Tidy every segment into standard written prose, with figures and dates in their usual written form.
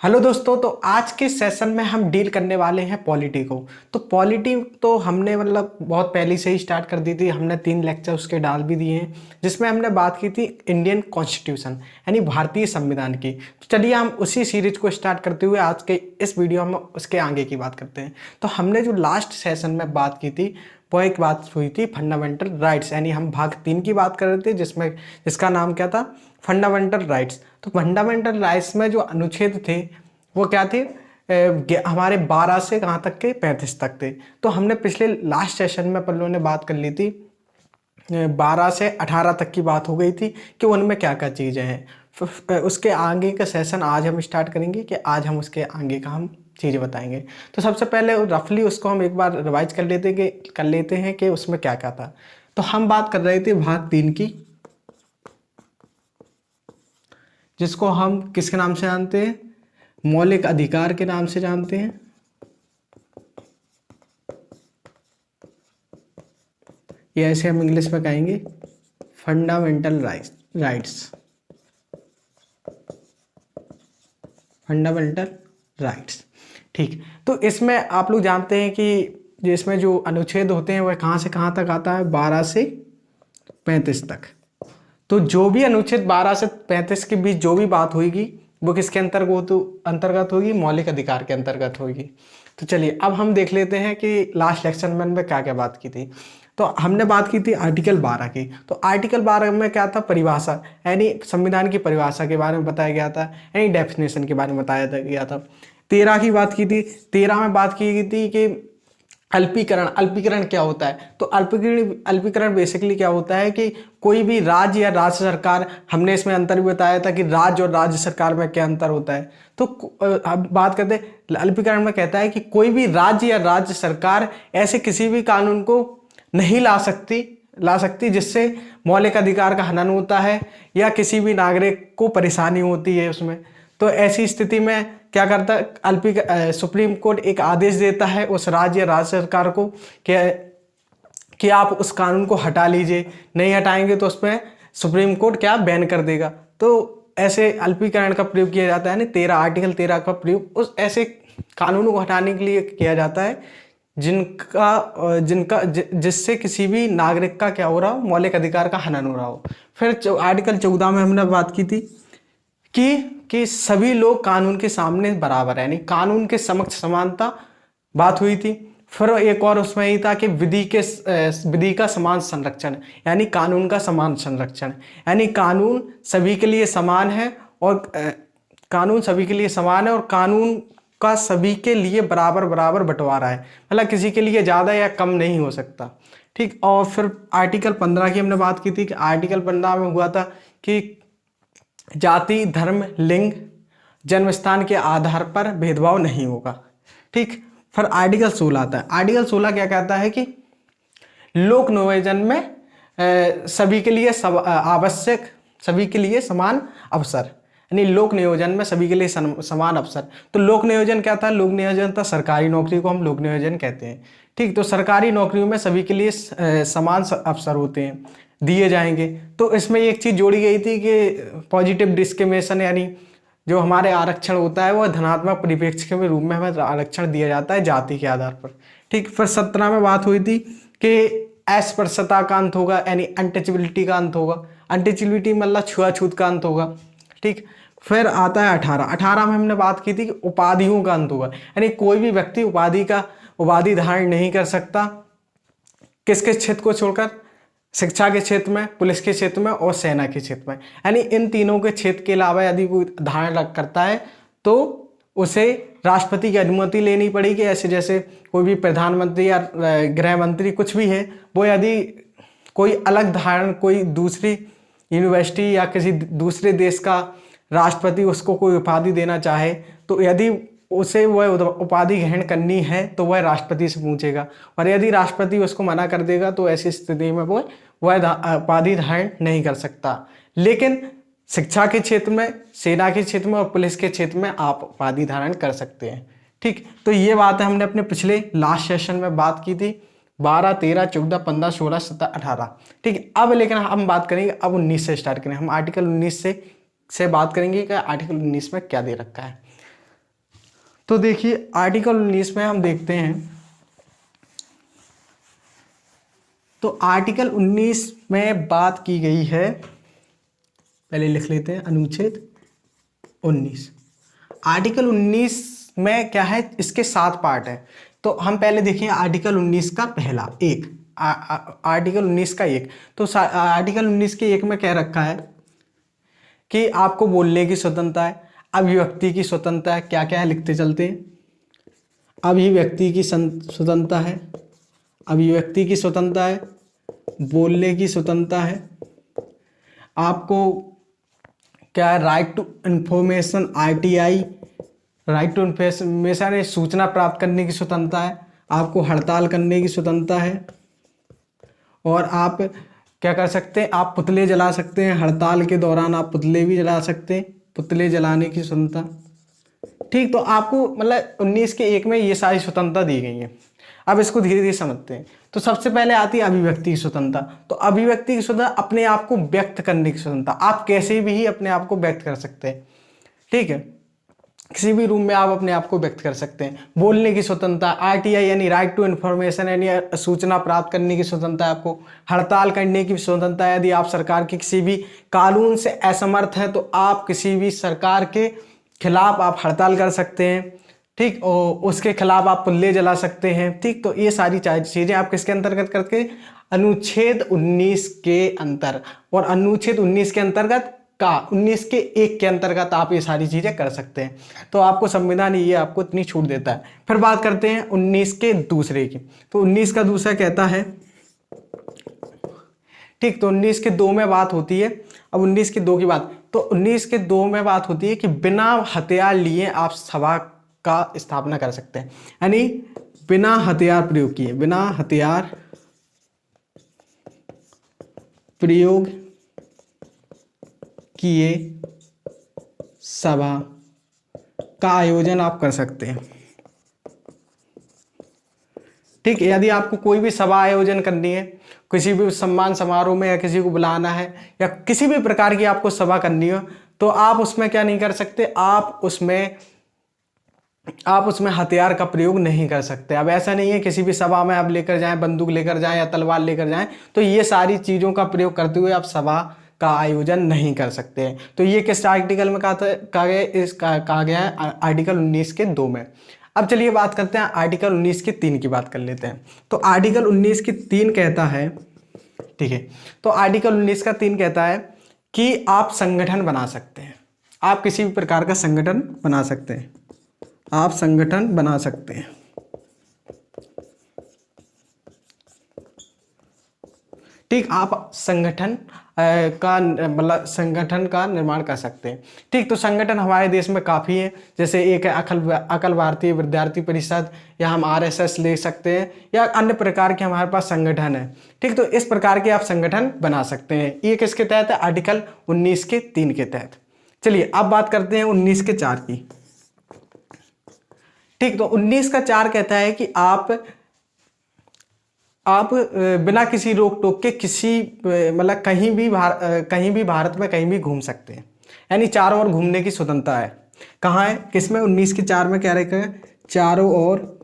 Hello दोस्तों। तो आज के सेशन में हम डील करने वाले हैं पॉलिटी को। तो पॉलिटी तो हमने बहुत पहले से ही स्टार्ट कर दी थी। हमने 3 लेक्चर उसके डाल भी दिए हैं जिसमें हमने बात की थी इंडियन कॉन्स्टिट्यूशन यानी भारतीय संविधान की। तो चलिए हम उसी सीरीज को स्टार्ट करते हुए आज के इस वीडियो में उसके आगे की बात करते हैं। तो हमने जो लास्ट सेशन में बात की थी वो एक बात हुई थी फंडामेंटल राइट्स, यानी हम भाग 3 की बात कर रहे थे जिसका नाम क्या था, फंडामेंटल राइट्स। तो फंडामेंटल राइट्स में जो अनुच्छेद थे वो क्या थे, हमारे 12 से कहाँ तक के 35 तक थे। तो हमने पिछले लास्ट सेशन में अपन लोगों ने बात कर ली थी 12 से 18 तक की बात हो गई थी कि उनमें क्या क्या चीज़ें हैं। उसके आगे का सेशन आज हम स्टार्ट करेंगे कि आज हम उसके आगे का हम चीज़ें बताएंगे। तो सबसे पहले रफली उसको हम एक बार रिवाइज कर लेते हैं कि उसमें क्या क्या था। तो हम बात कर रहे थे भाग 3 की, जिसको हम किसके नाम से जानते हैं, मौलिक अधिकार के नाम से जानते हैं। ये ऐसे हम इंग्लिश में कहेंगे फंडामेंटल राइट्स। फंडामेंटल राइट्स, ठीक। तो इसमें आप लोग जानते हैं कि इसमें जो अनुच्छेद होते हैं वह कहाँ से कहाँ तक आता है, 12 से 35 तक। तो जो भी अनुच्छेद 12 से 35 के बीच जो भी बात होगी वो किसके अंतर्गत होगी, मौलिक अधिकार के अंतर्गत होगी। तो चलिए अब हम देख लेते हैं कि लास्ट लेक्चर में क्या क्या बात की थी। तो हमने बात की थी आर्टिकल 12 की। तो आर्टिकल 12 में क्या था, परिभाषा, यानी संविधान की परिभाषा के बारे में बताया गया था, यानी डेफिनेशन के बारे में बताया गया था। 13 की बात की थी। 13 में बात की गई थी कि अल्पीकरण क्या होता है। तो अल्पीकरण बेसिकली क्या होता है कि कोई भी राज्य या राज्य सरकार, हमने इसमें अंतर भी बताया था कि राज्य और राज्य सरकार में क्या अंतर होता है। तो अब बात करते हैं अल्पीकरण में, कहता है कि कोई भी राज्य या राज्य सरकार ऐसे किसी भी कानून को नहीं ला सकती जिससे मौलिक अधिकार का हनन होता है या किसी भी नागरिक को परेशानी होती है उसमें। तो ऐसी स्थिति में क्या करता है, सुप्रीम कोर्ट एक आदेश देता है उस राज्य या राज्य सरकार को कि आप उस कानून को हटा लीजिए, नहीं हटाएंगे तो उसमें सुप्रीम कोर्ट क्या बैन कर देगा। तो ऐसे अल्पीकरण का प्रयोग किया जाता है, आर्टिकल 13 का प्रयोग उस ऐसे कानूनों को हटाने के लिए किया जाता है जिससे किसी भी नागरिक का क्या हो रहा हो, मौलिक अधिकार का हनन हो रहा हो। फिर आर्टिकल 14 में हमने बात की थी कि सभी लोग कानून के सामने बराबर है, यानी कानून के समक्ष समानता बात हुई थी। फिर एक और उसमें ही था कि विधि का समान संरक्षण, यानी कानून का समान संरक्षण, यानी कानून सभी के लिए समान है और कानून का सभी के लिए बराबर बंटवारा है, मतलब किसी के लिए ज़्यादा या कम नहीं हो सकता, ठीक। और फिर आर्टिकल 15 की हमने बात की थी कि आर्टिकल 15 में हुआ था कि जाति, धर्म, लिंग, जन्म स्थान के आधार पर भेदभाव नहीं होगा, ठीक। फिर आर्टिकल 16 आता है। आर्टिकल 16 क्या कहता है कि लोक नियोजन में सभी के लिए सभी के लिए समान अवसर, यानी लोक नियोजन में सभी के लिए समान अवसर। तो लोक नियोजन क्या था, लोक नियोजन था सरकारी नौकरी को हम लोक नियोजन कहते हैं, ठीक। तो सरकारी नौकरियों में सभी के लिए समान अवसर होते हैं, दिए जाएंगे। तो इसमें एक चीज जोड़ी गई थी कि पॉजिटिव डिस्क्रिमिनेशन, यानी जो हमारे आरक्षण होता है वह धनात्मक परिप्रेक्ष्य के रूप में हमें आरक्षण दिया जाता है जाति के आधार पर, ठीक। फिर 17 में बात हुई थी कि अस्पृश्यता का अंत होगा, यानी अनटचेबिलिटी का अंत होगा। अनटचेबिलिटी मतलब छुआछूत का अंत होगा, ठीक। फिर आता है 18 में हमने बात की थी कि उपाधियों का अंत होगा, यानी कोई भी व्यक्ति उपाधि धारण नहीं कर सकता, किसके क्षेत्र को छोड़कर, शिक्षा के क्षेत्र में, पुलिस के क्षेत्र में और सेना के क्षेत्र में, यानी इन तीनों के क्षेत्र के अलावा यदि कोई धारण करता है तो उसे राष्ट्रपति की अनुमति लेनी पड़ेगी। ऐसे जैसे कोई भी प्रधानमंत्री या गृह मंत्री कुछ भी है, वो यदि कोई अलग धारण, कोई दूसरी यूनिवर्सिटी या किसी दूसरे देश का राष्ट्रपति उसको कोई उपाधि देना चाहे, तो यदि उसे वह उपाधि ग्रहण करनी है तो वह राष्ट्रपति से पूछेगा, और यदि राष्ट्रपति उसको मना कर देगा तो ऐसी स्थिति में वह उपाधि धारण नहीं कर सकता। लेकिन शिक्षा के क्षेत्र में, सेना के क्षेत्र में और पुलिस के क्षेत्र में आप उपाधि धारण कर सकते हैं, ठीक। तो ये बात है हमने अपने पिछले लास्ट सेशन में बात की थी, 12, 13, 14, 15, 16, 17, 18, ठीक। अब लेकिन हम बात करेंगे, अब 19 से स्टार्ट करेंगे। हम आर्टिकल 19 से बात करेंगे कि आर्टिकल 19 में क्या दे रखा है। तो देखिए आर्टिकल 19 में हम देखते हैं, तो आर्टिकल 19 में बात की गई है, पहले लिख लेते हैं अनुच्छेद 19। आर्टिकल 19 में क्या है, इसके 7 पार्ट है। तो हम पहले देखें आर्टिकल 19 का पहला एक, आर्टिकल 19 का एक। तो आर्टिकल 19 के एक में क्या रखा है कि आपको बोलने की स्वतंत्रता है, अभिव्यक्ति की स्वतंत्रता है, क्या क्या है लिखते चलते हैं। अभिव्यक्ति की स्वतंत्रता है, अभिव्यक्ति की स्वतंत्रता है, बोलने की स्वतंत्रता है, आपको क्या है right to information, RTI, right to information है, सूचना प्राप्त करने की स्वतंत्रता है, आपको हड़ताल करने की स्वतंत्रता है, और आप क्या कर सकते हैं, आप पुतले जला सकते हैं, हड़ताल के दौरान आप पुतले भी जला सकते हैं, पुतले जलाने की स्वतंत्रता। ठीक, तो आपको मतलब 19 के एक में ये सारी स्वतंत्रता दी गई है। अब इसको धीरे धीरे समझते हैं। तो सबसे पहले आती है अभिव्यक्ति की स्वतंत्रता। तो अभिव्यक्ति की स्वतंत्रता, अपने आप को व्यक्त करने की स्वतंत्रता, आप कैसे भी ही अपने आप को व्यक्त कर सकते हैं। ठीक है, किसी भी रूम में आप अपने आप को व्यक्त कर सकते हैं। बोलने की स्वतंत्रता, आरटीआई यानी राइट टू इन्फॉर्मेशन यानी सूचना प्राप्त करने की स्वतंत्रता है आपको। हड़ताल करने की स्वतंत्रता, यदि आप सरकार के किसी भी कानून से असमर्थ हैं तो आप किसी भी सरकार के खिलाफ आप हड़ताल कर सकते हैं। ठीक, और उसके खिलाफ आप पुतले जला सकते हैं। ठीक, तो ये सारी चीज़ें आप किसके अंतर्गत करके, अनुच्छेद 19 के अंतर, और अनुच्छेद 19 के अंतर्गत का 19 के एक के अंतर्गत आप ये सारी चीज़ें कर सकते हैं। तो आपको संविधान ये आपको इतनी छूट देता है। फिर बात करते हैं 19 के दूसरे की। तो 19 का दूसरा कहता है, ठीक, तो 19 के 2 में बात होती है। अब 19 के 2 की बात, तो 19 के 2 में बात होती है कि बिना हथियार लिए आप सभा का स्थापना कर सकते हैं, यानी बिना हथियार प्रयोग किए, बिना हथियार प्रयोग किए सभा का आयोजन आप कर सकते हैं। ठीक है, यदि आपको कोई भी सभा आयोजन करनी है, किसी भी सम्मान समारोह में, या किसी को बुलाना है, या किसी भी प्रकार की आपको सभा करनी हो, तो आप उसमें क्या नहीं कर सकते, आप उसमें हथियार का प्रयोग नहीं कर सकते। अब ऐसा नहीं है किसी भी सभा में आप लेकर जाएं, बंदूक लेकर जाएं या तलवार लेकर जाएं, तो ये सारी चीज़ों का प्रयोग करते हुए आप सभा का आयोजन नहीं कर सकते हैं। तो ये किस आर्टिकल में कहा गया है, आर्टिकल 19 के 2 में। अब चलिए बात करते हैं आर्टिकल 19 के 3 की बात कर लेते हैं। तो आर्टिकल 19 के 3 कहता है, ठीक है, तो आर्टिकल 19 का 3 कहता है कि आप संगठन बना सकते हैं, आप किसी भी प्रकार का संगठन बना सकते हैं, आप संगठन बना सकते हैं। ठीक, आप संगठन का संगठन का निर्माण कर सकते हैं। ठीक, तो संगठन हमारे देश में काफ़ी है, जैसे एक है अखिल भारतीय विद्यार्थी परिषद, या हम आरएसएस ले सकते हैं, या अन्य प्रकार के हमारे पास संगठन है। ठीक, तो इस प्रकार के आप संगठन बना सकते हैं। ये किसके तहत है, आर्टिकल 19 के 3 के तहत। चलिए अब बात करते हैं 19 के 4 की। ठीक, तो 19 का 4 कहता है कि आप बिना किसी रोक टोक के किसी मतलब कहीं भी भारत में कहीं भी घूम सकते हैं, यानी चारों ओर घूमने की स्वतंत्रता है। कहाँ है, किसमें, 19 के 4 में क्या रखा है, चारों ओर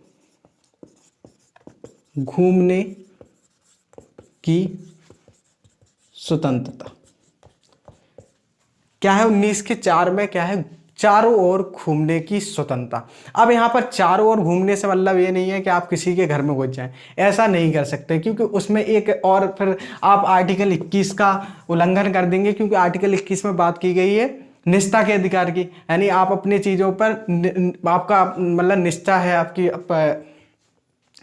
घूमने की स्वतंत्रता। क्या है 19 के 4 में, क्या है, चारों ओर घूमने की स्वतंत्रता। अब यहाँ पर चारों ओर घूमने से मतलब ये नहीं है कि आप किसी के घर में घुस जाएं, ऐसा नहीं कर सकते, क्योंकि उसमें एक और फिर आप आर्टिकल 21 का उल्लंघन कर देंगे, क्योंकि आर्टिकल 21 में बात की गई है निष्ठा के अधिकार की, यानी आप अपनी चीज़ों पर आपका मतलब निष्ठा है, आपकी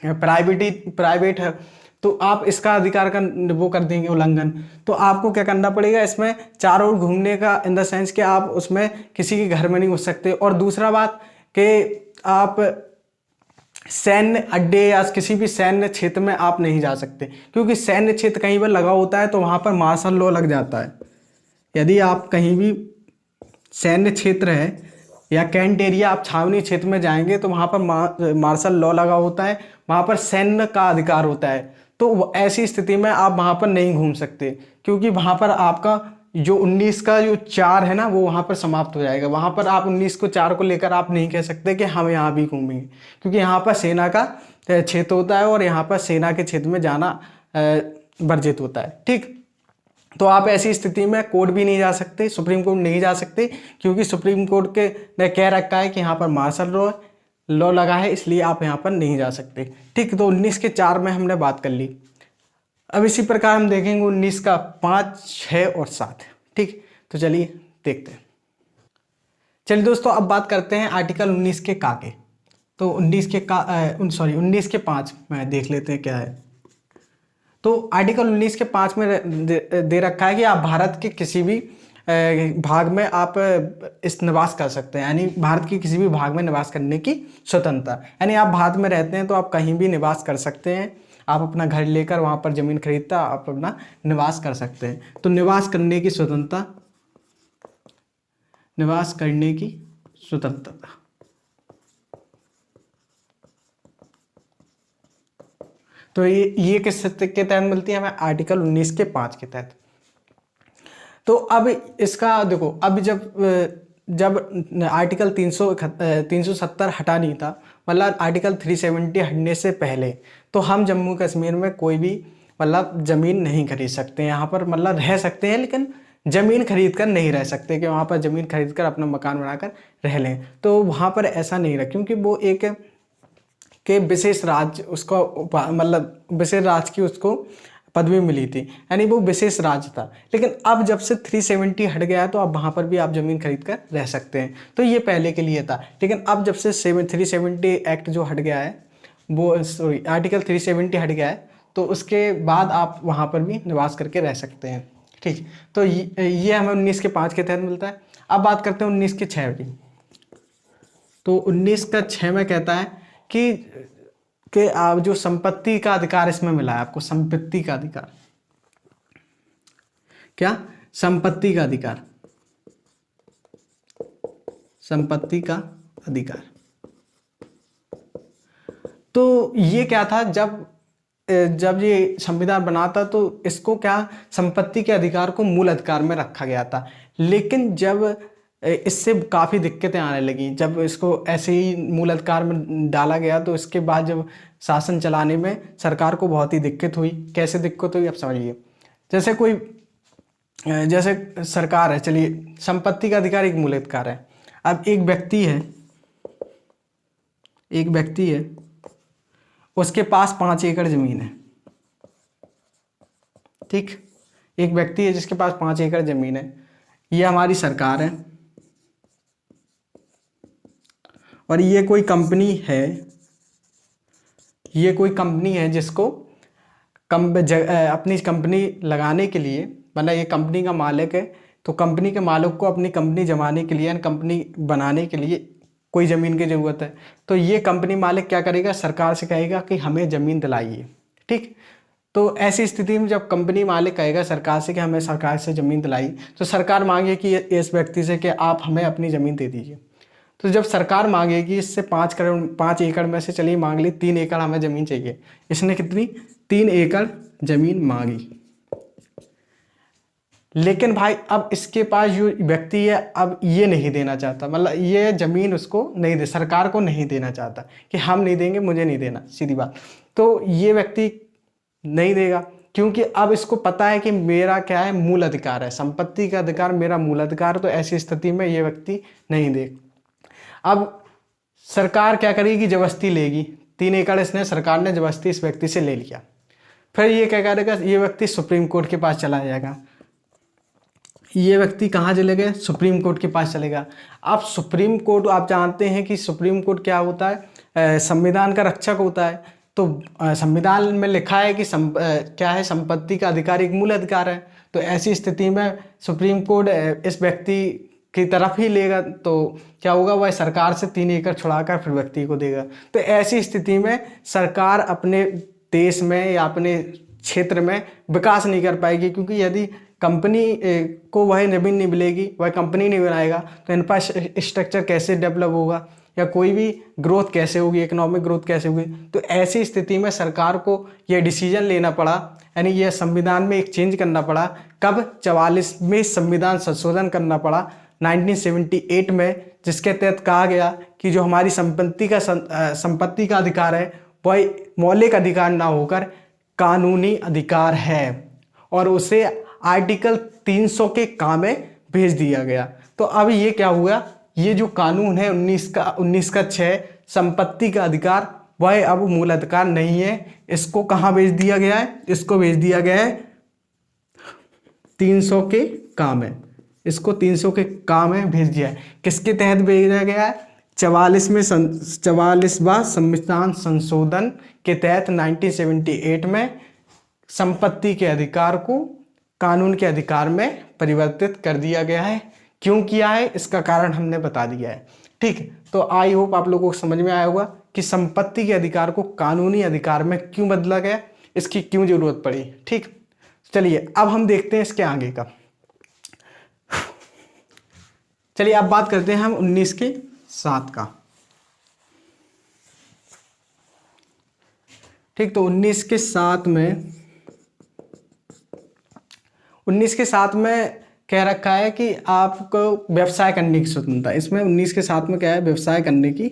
प्राइवेट है, तो आप इसका अधिकार का वो कर देंगे उल्लंघन। तो आपको क्या करना पड़ेगा, इसमें चारों ओर घूमने का इन द सेंस कि आप उसमें किसी के घर में नहीं घुस सकते। और दूसरा बात कि आप सैन्य अड्डे या किसी भी सैन्य क्षेत्र में आप नहीं जा सकते, क्योंकि सैन्य क्षेत्र कहीं पर लगा होता है तो वहाँ पर मार्शल लॉ लग जाता है। यदि आप कहीं भी सैन्य क्षेत्र है या कैंट एरिया, आप छावनी क्षेत्र में जाएंगे तो वहाँ पर मार्शल लॉ लगा होता है, वहाँ पर सैन्य का अधिकार होता है। तो ऐसी स्थिति में आप वहाँ पर नहीं घूम सकते, क्योंकि वहाँ पर आपका जो 19 का जो 4 है ना वो वहाँ पर समाप्त हो जाएगा। वहाँ पर आप 19 को 4 को लेकर आप नहीं कह सकते कि हम यहाँ भी घूमेंगे, क्योंकि यहाँ पर सेना का क्षेत्र होता है और यहाँ पर सेना के क्षेत्र में जाना वर्जित होता है। ठीक, तो आप ऐसी स्थिति में कोर्ट भी नहीं जा सकते, सुप्रीम कोर्ट नहीं जा सकते, क्योंकि सुप्रीम कोर्ट के ने कह रखा है कि यहाँ पर मार्शल लॉ लगा है, इसलिए आप यहाँ पर नहीं जा सकते। ठीक, तो 19 के 4 में हमने बात कर ली। अब इसी प्रकार हम देखेंगे 19 का 5, 6 और 7। ठीक, तो चलिए देखते हैं। चलिए दोस्तों, अब बात करते हैं आर्टिकल 19 के का के। तो 19 के 5 में देख लेते हैं क्या है। तो आर्टिकल 19 के 5 में दे रखा है कि आप भारत के किसी भी भाग में आप इस निवास कर सकते हैं, यानी भारत के किसी भी भाग में निवास करने की स्वतंत्रता। यानी आप भारत में रहते हैं तो आप कहीं भी निवास कर सकते हैं, आप अपना घर लेकर वहाँ पर ज़मीन खरीदता आप अपना निवास कर सकते हैं। तो निवास करने की स्वतंत्रता, निवास करने की स्वतंत्रता। तो ये किस के तहत मिलती है हमें? आर्टिकल 19 के 5 के तहत। तो अब इसका देखो, अब जब आर्टिकल 370 हटा नहीं था, मतलब आर्टिकल 370 हटने से पहले, तो हम जम्मू कश्मीर में कोई भी मतलब ज़मीन नहीं खरीद सकते। यहाँ पर मतलब रह सकते हैं, लेकिन ज़मीन खरीद कर नहीं रह सकते कि वहाँ पर ज़मीन खरीद कर अपना मकान बनाकर रह लें। तो वहाँ पर ऐसा नहीं रहा, क्योंकि वो एक के विशेष राज्य उसको मतलब विशेष राज्य की उसको पदवी मिली थी, यानी वो विशेष राज्य था। लेकिन अब जब से 370 हट गया है तो अब वहाँ पर भी आप ज़मीन खरीद कर रह सकते हैं। तो ये पहले के लिए था, लेकिन अब जब से 370 एक्ट जो हट गया है, वो आर्टिकल 370 हट गया है, तो उसके बाद आप वहाँ पर भी निवास करके रह सकते हैं। ठीक, तो ये हमें 19 के 5 के तहत मिलता है। अब बात करते हैं 19 के 6 की। तो 19 का 6 में कहता है कि आप जो संपत्ति का अधिकार इसमें मिला है आपको, संपत्ति का अधिकार। क्या? संपत्ति का अधिकार, संपत्ति का अधिकार। तो ये क्या था, जब ये संविधान बना था तो इसको क्या, संपत्ति के अधिकार को मूल अधिकार में रखा गया था। लेकिन जब इससे काफ़ी दिक्कतें आने लगी, जब इसको ऐसे ही मूल अधिकार में डाला गया, तो इसके बाद जब शासन चलाने में सरकार को बहुत ही दिक्कत हुई। कैसे दिक्कत हुई आप समझिए। जैसे सरकार है, चलिए संपत्ति का अधिकार एक मूल अधिकार है। अब एक व्यक्ति है, उसके पास 5 एकड़ ज़मीन है। ठीक, एक व्यक्ति है जिसके पास 5 एकड़ ज़मीन है, ये हमारी सरकार है, और ये कोई कंपनी है जिसको अपनी कंपनी लगाने के लिए, मतलब ये कंपनी का मालिक है, तो कंपनी के मालिक को अपनी कंपनी जमाने के लिए, कंपनी बनाने के लिए कोई ज़मीन की ज़रूरत है। तो ये कंपनी मालिक क्या करेगा, सरकार से कहेगा कि हमें ज़मीन दिलाइए। ठीक, तो ऐसी स्थिति में जब कंपनी मालिक कहेगा सरकार से कि हमें सरकार से ज़मीन दिलाई, तो सरकार मांगे कि इस व्यक्ति से कि आप हमें अपनी ज़मीन दे दीजिए। तो जब सरकार मांगेगी इससे 5 एकड़ में से, चलिए मांग ली 3 एकड़ हमें ज़मीन चाहिए, इसने कितनी, 3 एकड़ ज़मीन मांगी। लेकिन भाई अब इसके पास जो व्यक्ति है अब ये नहीं देना चाहता, मतलब ये ज़मीन उसको नहीं दे, सरकार को नहीं देना चाहता कि हम नहीं देंगे, मुझे नहीं देना, सीधी बात। तो ये व्यक्ति नहीं देगा, क्योंकि अब इसको पता है कि मेरा क्या है, मूल अधिकार है, संपत्ति का अधिकार मेरा मूल अधिकार। तो ऐसी स्थिति में ये व्यक्ति नहीं दे। अब सरकार क्या करेगी, जबरदस्ती लेगी। 3 एकड़ इसने, सरकार ने जबरदस्ती इस व्यक्ति से ले लिया। फिर ये क्या करेगा, ये व्यक्ति सुप्रीम कोर्ट के पास चला जाएगा। ये व्यक्ति कहाँ चले गए, सुप्रीम कोर्ट के पास चलेगा। अब सुप्रीम कोर्ट, आप जानते हैं कि सुप्रीम कोर्ट क्या होता है, संविधान का रक्षक होता है। तो संविधान में लिखा है कि क्या है, संपत्ति का अधिकार एक मूल अधिकार है। तो ऐसी स्थिति में सुप्रीम कोर्ट इस व्यक्ति की तरफ ही लेगा, तो क्या होगा, वह सरकार से 3 एकड़ छुड़ाकर फिर व्यक्ति को देगा। तो ऐसी स्थिति में सरकार अपने देश में या अपने क्षेत्र में विकास नहीं कर पाएगी, क्योंकि यदि कंपनी को वह ज़मीन नहीं मिलेगी, वह कंपनी नहीं बनाएगा, तो इंफ्रास्ट्रक्चर कैसे डेवलप होगा, या कोई भी ग्रोथ कैसे होगी, इकोनॉमिक ग्रोथ कैसे होगी। तो ऐसी स्थिति में सरकार को यह डिसीजन लेना पड़ा, यानी यह संविधान में एक चेंज करना पड़ा। कब? 44 में संविधान संशोधन करना पड़ा 1978 में, जिसके तहत कहा गया कि जो हमारी संपत्ति का अधिकार है वह मौलिक अधिकार ना होकर कानूनी अधिकार है, और उसे आर्टिकल 300 के काम में भेज दिया गया। तो अब ये क्या हुआ, ये जो कानून है 19 का 6 संपत्ति का अधिकार, वह अब मूल अधिकार नहीं है। इसको कहाँ भेज दिया गया है? इसको भेज दिया गया है 300 के काम है। इसको 300 के काम में भेज दिया है। किसके तहत भेजा गया है? 44वां संविधान संशोधन के तहत 1978 में संपत्ति के अधिकार को कानून के अधिकार में परिवर्तित कर दिया गया है। क्यों किया है, इसका कारण हमने बता दिया है। ठीक, तो आई होप आप लोगों को समझ में आया होगा कि संपत्ति के अधिकार को कानूनी अधिकार में क्यों बदला गया, इसकी क्यों जरूरत पड़ी। ठीक, चलिए अब हम देखते हैं इसके आगे का। चलिए अब बात करते हैं हम 19 के 7 का। ठीक, तो 19 के 7 में कह रखा है कि आपको व्यवसाय करने की स्वतंत्रता। इसमें 19 के 7 में क्या है? व्यवसाय करने की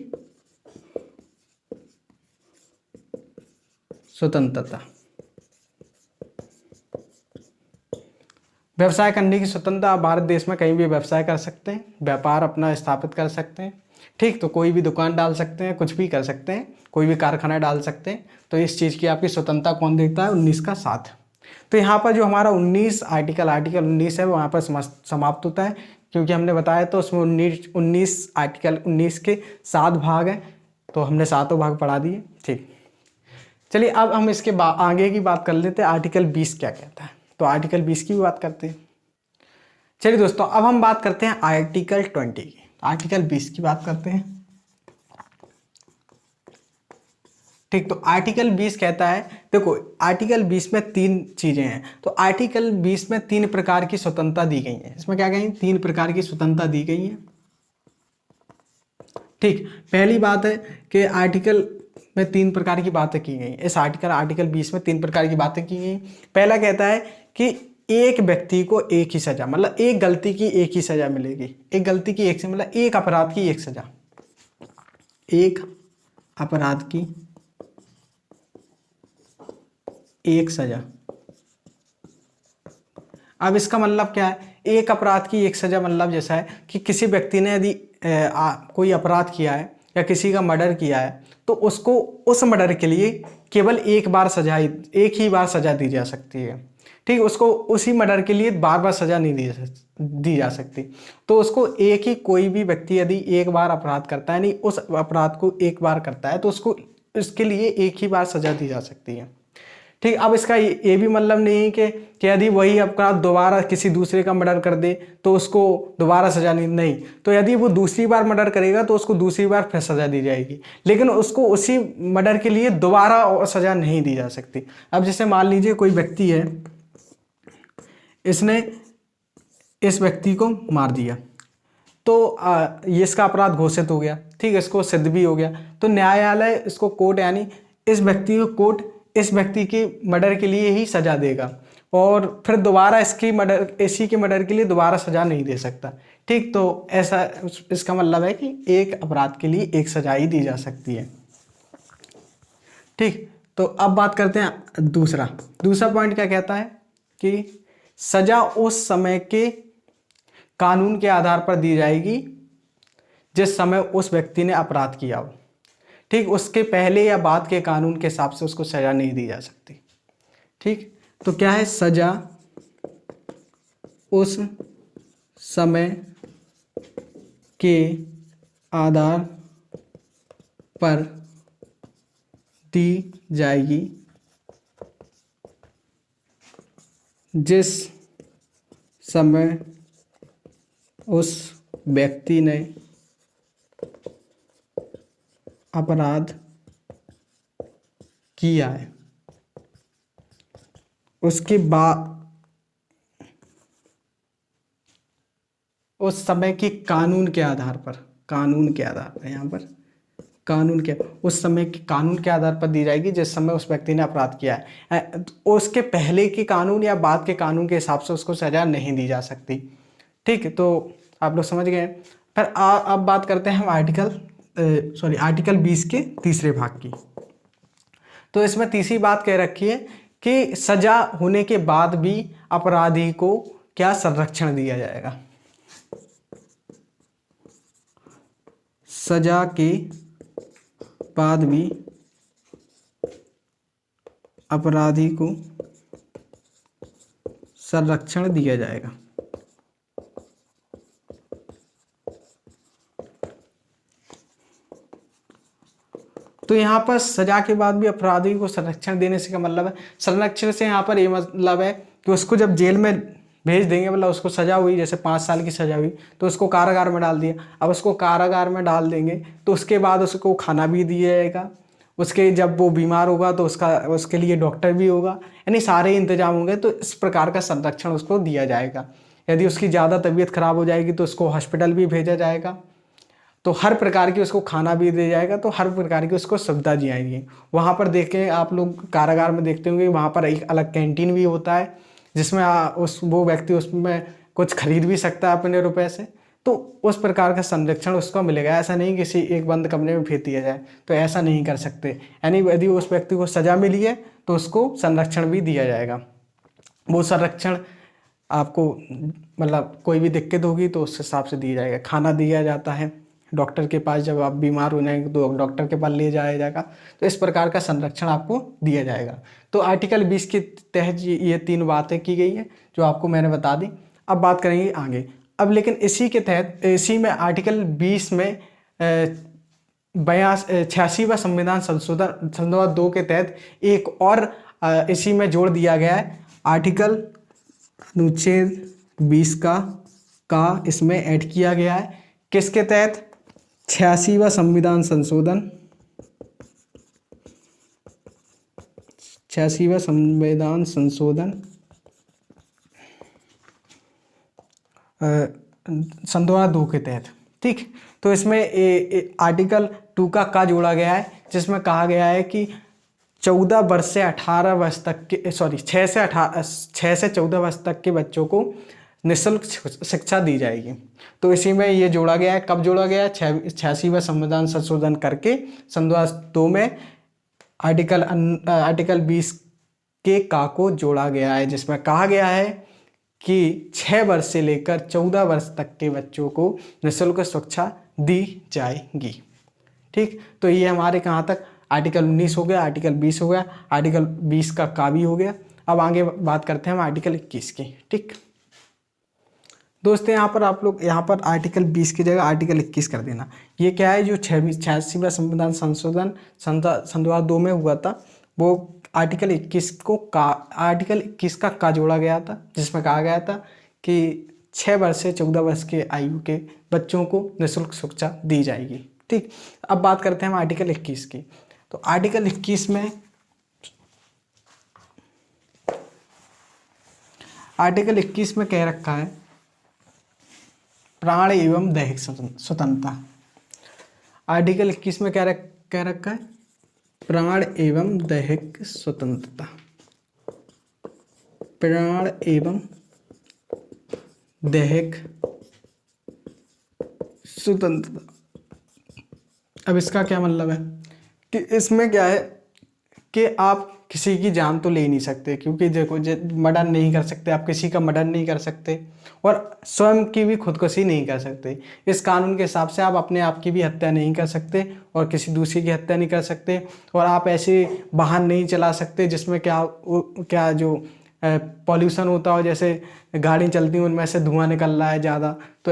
स्वतंत्रता। व्यवसाय करने की स्वतंत्रता, आप भारत देश में कहीं भी व्यवसाय कर सकते हैं, व्यापार अपना स्थापित कर सकते हैं। ठीक, तो कोई भी दुकान डाल सकते हैं, कुछ भी कर सकते हैं, कोई भी कारखाना डाल सकते हैं। तो इस चीज़ की आपकी स्वतंत्रता कौन देता है? 19 का 7। तो यहाँ पर जो हमारा 19 आर्टिकल 19 है वो वहाँ पर समाप्त होता है, क्योंकि हमने बताया तो उसमें 19 आर्टिकल 19 के 7 भाग हैं, तो हमने 7 भाग पढ़ा दिए। ठीक, चलिए अब हम इसके आगे की बात कर लेते हैं। आर्टिकल 20 क्या कहता है, तो आर्टिकल 20 की भी बात करते हैं। चलिए दोस्तों, अब हम बात करते हैं आर्टिकल 20 की। आर्टिकल 20 की बात करते हैं। ठीक, तो आर्टिकल 20 कहता है, देखो आर्टिकल 20 में 3 चीजें हैं। तो आर्टिकल 20 में 3 प्रकार की स्वतंत्रता दी गई है। इसमें क्या कहें? 3 प्रकार की स्वतंत्रता दी गई है। ठीक, पहली बात है कि आर्टिकल में 3 प्रकार की बातें की गई। इस आर्टिकल 20 में 3 प्रकार की बातें की गई। पहला कहता है कि एक व्यक्ति को एक ही सजा, मतलब एक गलती की एक ही सजा मिलेगी। एक गलती की एक से मतलब एक अपराध की एक सजा, एक अपराध की एक सजा। अब इसका मतलब क्या है? एक अपराध की एक सजा मतलब जैसा है कि किसी व्यक्ति ने यदि कोई अपराध किया है या किसी का मर्डर किया है, तो उसको उस मर्डर के लिए केवल एक ही बार सजा दी जा सकती है। ठीक, उसको उसी मर्डर के लिए बार बार सजा नहीं दी जा सकती। तो उसको एक ही, कोई भी व्यक्ति यदि एक बार अपराध करता है, नहीं उस अपराध को एक बार करता है, तो उसको इसके लिए एक ही बार सजा दी जा सकती है। ठीक, अब इसका ये भी मतलब नहीं है कि यदि वही अपराध दोबारा किसी दूसरे का मर्डर कर दे तो उसको दोबारा सजा नहीं। तो यदि वो दूसरी बार मर्डर करेगा तो उसको दूसरी बार फिर सजा दी जाएगी, लेकिन उसको उसी मर्डर के लिए दोबारा सजा नहीं दी जा सकती। अब जैसे मान लीजिए कोई व्यक्ति है, इसने इस व्यक्ति को मार दिया, तो ये इसका अपराध घोषित हो गया। ठीक है, इसको सिद्ध भी हो गया। तो न्यायालय इसको, कोर्ट यानी इस व्यक्ति को, कोर्ट इस व्यक्ति के मर्डर के लिए ही सजा देगा, और फिर दोबारा इसी के मर्डर के लिए दोबारा सजा नहीं दे सकता। ठीक, तो ऐसा इसका मतलब है कि एक अपराध के लिए एक सजा ही दी जा सकती है। ठीक, तो अब बात करते हैं दूसरा पॉइंट क्या कहता है कि सजा उस समय के कानून के आधार पर दी जाएगी जिस समय उस व्यक्ति ने अपराध किया हो। ठीक, उसके पहले या बाद के कानून के हिसाब से उसको सजा नहीं दी जा सकती। ठीक, तो क्या है? सजा उस समय के आधार पर दी जाएगी जिस समय उस व्यक्ति ने अपराध किया है, उसके बाद उस समय के कानून के आधार पर, कानून के आधार पर, यहाँ पर कानून के, उस समय के कानून के आधार पर दी जाएगी जिस समय उस व्यक्ति ने अपराध किया है। उसके पहले के कानून या बाद के कानून के हिसाब से उसको सजा नहीं दी जा सकती। ठीक है, तो आप लोग समझ गए। फिर अब बात करते हैं हम आर्टिकल 20 के तीसरे भाग की। तो इसमें तीसरी बात कह रखी है कि सजा होने के बाद भी अपराधी को क्या संरक्षण दिया जाएगा। सजा के बाद भी अपराधी को संरक्षण दिया जाएगा। तो यहाँ पर सजा के बाद भी अपराधी को संरक्षण देने से क्या मतलब है? संरक्षण से यहाँ पर ये मतलब है कि उसको जब जेल में भेज देंगे, मतलब उसको सजा हुई, जैसे 5 साल की सजा हुई तो उसको कारागार में डाल दिया। अब उसको कारागार में डाल देंगे तो उसके बाद उसको खाना भी दिया जाएगा, उसके जब वो बीमार होगा तो उसके लिए डॉक्टर भी होगा, यानी सारे इंतजाम होंगे। तो इस प्रकार का संरक्षण उसको दिया जाएगा। यदि उसकी ज़्यादा तबीयत खराब हो जाएगी तो उसको हॉस्पिटल भी भेजा जाएगा, तो हर प्रकार की उसको खाना भी दिया जाएगा, तो हर प्रकार की उसको सुविधा दी जाएगी। वहाँ पर देखें, आप लोग कारागार में देखते होंगे वहाँ पर एक अलग कैंटीन भी होता है जिसमें वो व्यक्ति उसमें कुछ खरीद भी सकता है अपने रुपए से। तो उस प्रकार का संरक्षण उसको मिलेगा। ऐसा नहीं किसी एक बंद कमरे में भेज दिया जाए, तो ऐसा नहीं कर सकते। यानी यदि उस व्यक्ति को सजा मिली है तो उसको संरक्षण भी दिया जाएगा। वो संरक्षण आपको मतलब कोई भी दिक्कत होगी तो उस हिसाब से दिया जाएगा। खाना दिया जाता है, डॉक्टर के पास जब आप बीमार हो जाएंगे तो डॉक्टर के पास ले जाया जाएगा। तो इस प्रकार का संरक्षण आपको दिया जाएगा। तो आर्टिकल 20 के तहत ये 3 बातें की गई हैं जो आपको मैंने बता दी। अब बात करेंगे आगे। अब लेकिन इसी के तहत, इसी में आर्टिकल 20 में 86वां संविधान संशोधन 2 के तहत एक और इसी में जोड़ दिया गया है। आर्टिकल अनुच्छेद 20 का इसमें ऐड किया गया है। किसके तहत? 86वां संविधान संशोधन, 86वां संविधान संशोधन संशोधन 2 के तहत। ठीक, तो इसमें आर्टिकल 2 का जोड़ा गया है जिसमें कहा गया है कि 14 वर्ष से 18 वर्ष तक के 6 से 14 वर्ष तक के बच्चों को निःशुल्क शिक्षा दी जाएगी। तो इसी में ये जोड़ा गया है। कब जोड़ा गया है? 86वां संविधान संशोधन करके संशोधन 2 में आर्टिकल 20 के को जोड़ा गया है, जिसमें कहा गया है कि 6 वर्ष से लेकर 14 वर्ष तक के बच्चों को निःशुल्क शिक्षा दी जाएगी। ठीक, तो ये हमारे कहाँ तक? आर्टिकल 19 हो गया, आर्टिकल 20 हो गया, आर्टिकल 20 का भी हो गया। अब आगे बात करते हैं हम आर्टिकल 21 की। ठीक दोस्तों, यहाँ पर आप लोग आर्टिकल 20 की जगह आर्टिकल 21 कर देना। ये क्या है? जो 86वां संविधान संशोधन संशोधन 2 में हुआ था, वो आर्टिकल 21 आर्टिकल 21 का जोड़ा गया था, जिसमें कहा गया था कि 6 वर्ष से 14 वर्ष के आयु के बच्चों को निःशुल्क शिक्षा दी जाएगी। ठीक, अब बात करते हैं हम आर्टिकल 21 की। तो आर्टिकल 21 में कह रखा है प्राण एवं दैहिक स्वतंत्रता। आर्टिकल 21 में क्या कह रखा है? प्राण एवं दैहिक स्वतंत्रता। प्राण एवं दैहिक स्वतंत्रता। अब इसका क्या मतलब है कि इसमें क्या है कि आप किसी की जान तो ले नहीं सकते, क्योंकि देखो मर्डर नहीं कर सकते, आप किसी का मर्डर नहीं कर सकते और स्वयं की भी खुदकुशी नहीं कर सकते। इस कानून के हिसाब से आप अपने आप की भी हत्या नहीं कर सकते और किसी दूसरे की हत्या नहीं कर सकते। और आप ऐसे वाहन नहीं चला सकते जिसमें क्या जो पॉल्यूशन होता हो, जैसे गाड़ी चलती हैं उनमें से धुआं निकल रहा है ज़्यादा, तो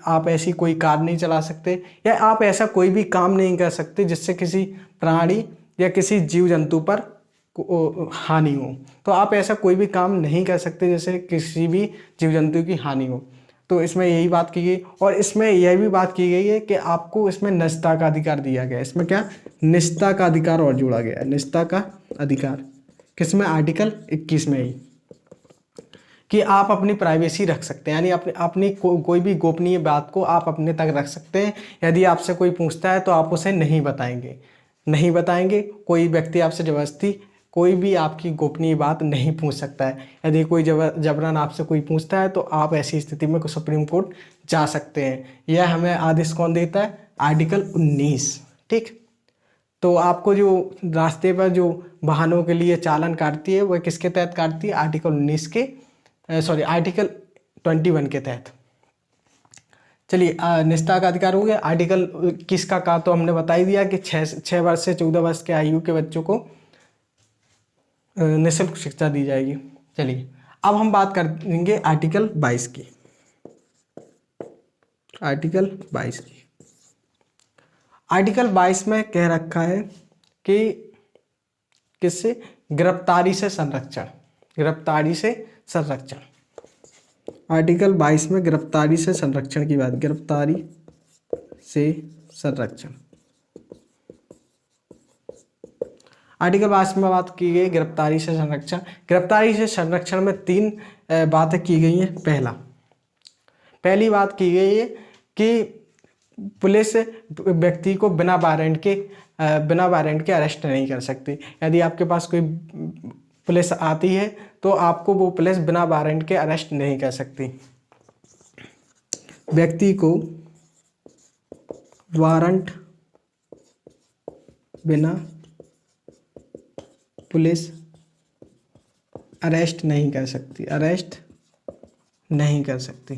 आप ऐसी कोई कार नहीं चला सकते, या आप ऐसा कोई भी काम नहीं कर सकते जिससे किसी प्राणी या किसी जीव जंतु पर हानि हो। तो आप ऐसा कोई भी काम नहीं कर सकते जैसे किसी भी जीव जंतु की हानि हो। तो इसमें यही बात की गई। और इसमें यह भी बात की गई है कि आपको इसमें निजता का अधिकार दिया गया है। इसमें क्या? निजता का अधिकार और जोड़ा गया है। निजता का अधिकार किसमें? आर्टिकल 21 में ही। कि आप अपनी प्राइवेसी रख सकते हैं, यानी अपनी कोई भी गोपनीय बात को आप अपने तक रख सकते हैं। यदि आपसे कोई पूछता है तो आप उसे नहीं बताएंगे। कोई व्यक्ति आपसे ज़बरदस्ती कोई भी आपकी गोपनीय बात नहीं पूछ सकता है। यदि कोई जबरन आपसे कोई पूछता है तो आप ऐसी स्थिति में सुप्रीम कोर्ट जा सकते हैं। यह हमें आदेश कौन देता है? आर्टिकल 19। ठीक, तो आपको जो रास्ते पर जो वाहनों के लिए चालान काटती है वह किसके तहत काटती है? आर्टिकल 19 के आर्टिकल 21 के तहत। चलिए, निष्ठा का अधिकार हो गया। आर्टिकल 21 का तो हमने बता ही दिया कि 6 वर्ष से 14 वर्ष के आयु के बच्चों को निःशुल्क शिक्षा दी जाएगी। चलिए, अब हम बात करेंगे आर्टिकल 22 की। आर्टिकल 22 में कह रखा है कि किससे? गिरफ्तारी से संरक्षण। आर्टिकल 22 में गिरफ्तारी से संरक्षण की बात, गिरफ्तारी से संरक्षण। आर्टिकल 22 में बात की गई गिरफ्तारी से संरक्षण। गिरफ्तारी से संरक्षण में 3 बातें की गई हैं। पहली बात की गई है कि पुलिस व्यक्ति को बिना वारंट के अरेस्ट नहीं कर सकती। यदि आपके पास कोई पुलिस आती है तो आपको वो पुलिस बिना वारंट के अरेस्ट नहीं कर सकती। व्यक्ति को वारंट बिना पुलिस अरेस्ट नहीं कर सकती।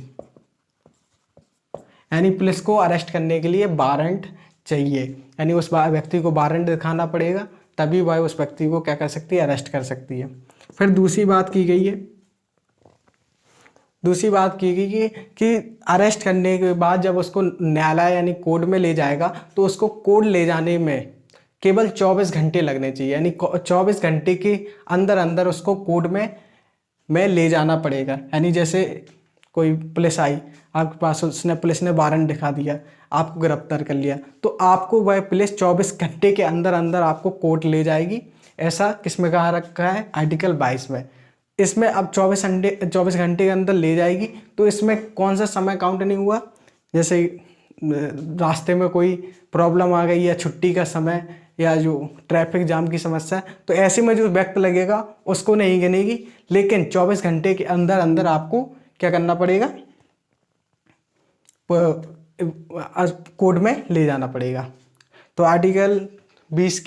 यानी पुलिस को अरेस्ट करने के लिए वारंट चाहिए, यानी उस व्यक्ति को वारंट दिखाना पड़ेगा, तभी वह उस व्यक्ति को क्या कर सकती है? अरेस्ट कर सकती है। फिर दूसरी बात की गई है कि अरेस्ट करने के बाद जब उसको न्यायालय यानी कोर्ट में ले जाएगा तो उसको कोर्ट ले जाने में केवल 24 घंटे लगने चाहिए। यानी 24 घंटे के अंदर उसको कोर्ट में ले जाना पड़ेगा। यानी जैसे कोई पुलिस आई आपके पास, पुलिस ने वारंट दिखा दिया, आपको गिरफ्तार कर लिया, तो आपको वह पुलिस 24 घंटे के अंदर आपको कोर्ट ले जाएगी। ऐसा किसमें कहा रखा है? आर्टिकल 22 में। इसमें अब 24 घंटे के अंदर ले जाएगी, तो इसमें कौन सा समय काउंट नहीं हुआ? जैसे रास्ते में कोई प्रॉब्लम आ गई या छुट्टी का समय या जो ट्रैफिक जाम की समस्या, तो ऐसे में जो वक्त लगेगा उसको नहीं गिनेगी। लेकिन 24 घंटे के अंदर आपको क्या करना पड़ेगा? कोर्ट में ले जाना पड़ेगा। तो आर्टिकल 22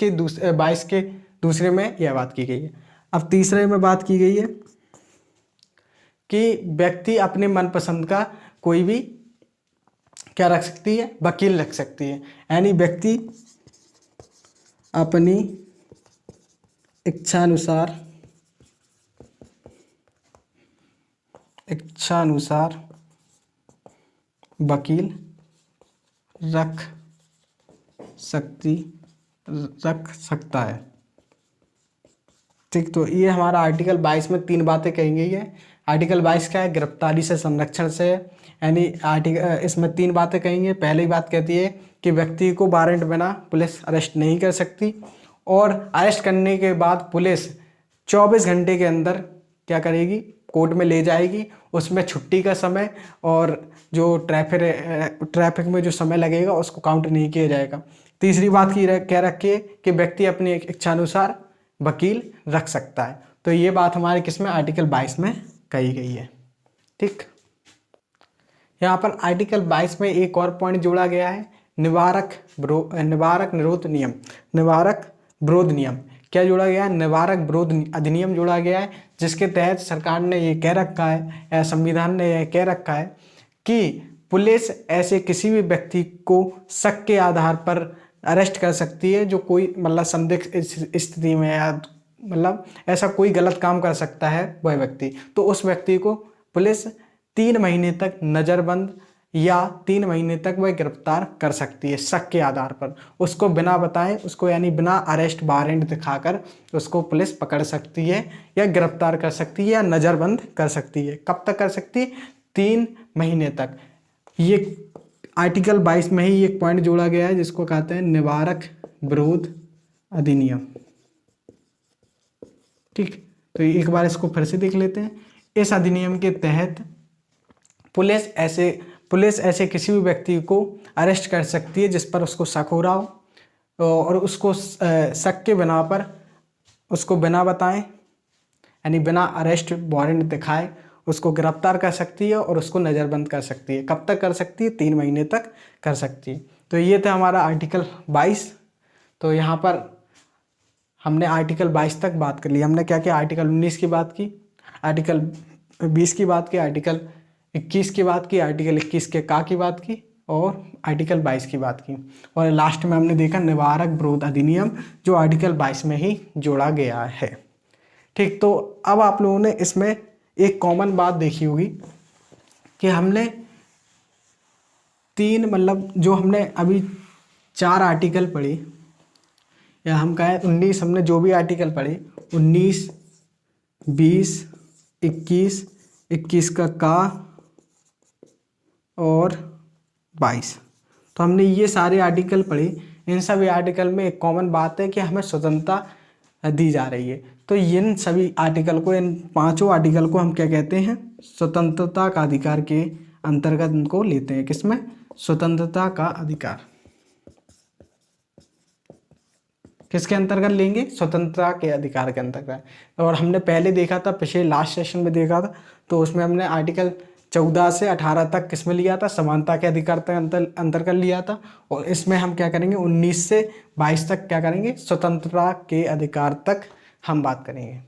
के दूसरे में यह बात की गई है। अब तीसरे में बात की गई है कि व्यक्ति अपने मनपसंद का कोई भी क्या रख सकती है? वकील रख सकती है। यानी व्यक्ति अपनी इच्छानुसार वकील रख सकता है। ठीक, तो ये हमारा आर्टिकल 22 में 3 बातें कही गई है। आर्टिकल 22 क्या है? गिरफ्तारी से संरक्षण से, यानी इसमें 3 बातें कही हैं। पहली बात कहती है कि व्यक्ति को वारंट बिना पुलिस अरेस्ट नहीं कर सकती, और अरेस्ट करने के बाद पुलिस 24 घंटे के अंदर क्या करेगी? कोर्ट में ले जाएगी। उसमें छुट्टी का समय और जो ट्रैफिक में जो समय लगेगा उसको काउंट नहीं किया जाएगा। तीसरी बात कह रखी है कि व्यक्ति अपनी इच्छानुसार वकील रख सकता है। तो ये बात हमारे किसमें? आर्टिकल 22 में कही गई है। ठीक, यहाँ पर आर्टिकल 22 में एक और पॉइंट जोड़ा गया है, निवारक विरोध नियम। क्या जोड़ा गया है? निवारक विरोध अधिनियम जोड़ा गया है, जिसके तहत सरकार ने ये कह रखा है या संविधान ने यह कह रखा है कि पुलिस ऐसे किसी भी व्यक्ति को शक के आधार पर अरेस्ट कर सकती है जो कोई मतलब संदिग्ध स्थिति में या मतलब ऐसा कोई गलत काम कर सकता है वह व्यक्ति, तो उस व्यक्ति को पुलिस 3 महीने तक नज़रबंद या 3 महीने तक वह गिरफ्तार कर सकती है शक के आधार पर। उसको बिना बताए, उसको यानी बिना अरेस्ट वारंट दिखाकर उसको पुलिस पकड़ सकती है या गिरफ्तार कर सकती है या नज़रबंद कर सकती है। कब तक कर सकती है? 3 महीने तक। ये आर्टिकल 22 में ही एक पॉइंट जोड़ा गया है जिसको कहते हैं निवारक विरोध अधिनियम। ठीक, तो एक बार इसको फिर से देख लेते हैं। इस अधिनियम के तहत पुलिस ऐसे किसी भी व्यक्ति को अरेस्ट कर सकती है जिस पर उसको शक हो रहा हो और उसको शक के बिना पर उसको बिना बताएं यानी बिना अरेस्ट वारंट दिखाए उसको गिरफ्तार कर सकती है और उसको नज़रबंद कर सकती है। कब तक कर सकती है? 3 महीने तक कर सकती है। तो ये था हमारा आर्टिकल 22। तो यहाँ पर हमने आर्टिकल 22 तक बात कर ली। हमने क्या किया? आर्टिकल 19 की बात की, आर्टिकल 20 की बात की, आर्टिकल 21 की बात की, आर्टिकल 21 के का की बात की और आर्टिकल 22 की बात की। और लास्ट में हमने देखा निवारक विरोध अधिनियम जो आर्टिकल 22 में ही जोड़ा गया है। ठीक, तो अब आप लोगों ने इसमें एक कॉमन बात देखी होगी कि हमने 3 मतलब जो हमने अभी 4 आर्टिकल पढ़े या हम कहें 19, हमने जो भी आर्टिकल पढ़े 19, 20, 21, 21 का और 22, तो हमने ये सारे आर्टिकल पढ़े। इन सभी आर्टिकल में एक कॉमन बात है कि हमें स्वतंत्रता दी जा रही है। तो इन सभी आर्टिकल को, इन 5 आर्टिकल को हम क्या कहते हैं? स्वतंत्रता का अधिकार के अंतर्गत इनको लेते हैं। किसमें? स्वतंत्रता का अधिकार। किसके अंतर्गत लेंगे? स्वतंत्रता के अधिकार के अंतर्गत। और हमने पहले देखा था, पिछले लास्ट सेशन में देखा था, तो उसमें हमने आर्टिकल 14 से 18 तक किसमें लिया था? समानता के अधिकार तक अंतर्गत लिया था। और इसमें हम क्या करेंगे? 19 से 22 तक क्या करेंगे? स्वतंत्रता के अधिकार तक हम बात करेंगे।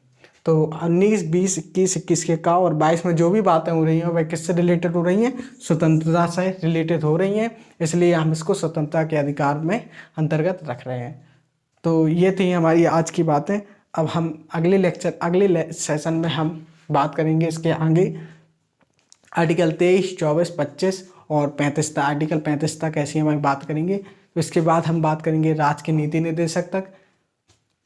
तो 19, 20, 21, 21 के का और 22 में जो भी बातें हो रही हैं वह किससे रिलेटेड हो रही हैं? स्वतंत्रता से रिलेटेड हो रही हैं, इसलिए हम इसको स्वतंत्रता के अधिकार में अंतर्गत रख रहे हैं। तो ये थी हमारी आज की बातें। अब हम अगले सेशन में हम बात करेंगे इसके आगे आर्टिकल 23, 24, 25 और 35 तक। आर्टिकल 35 तक ऐसी हम बात करेंगे। तो इसके बाद हम बात करेंगे राज्य के नीति निर्देशक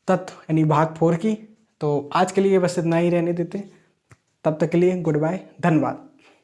तत्व यानी भाग 4 की। तो आज के लिए बस इतना ही रहने देते। तब तक के लिए गुड बाय, धन्यवाद।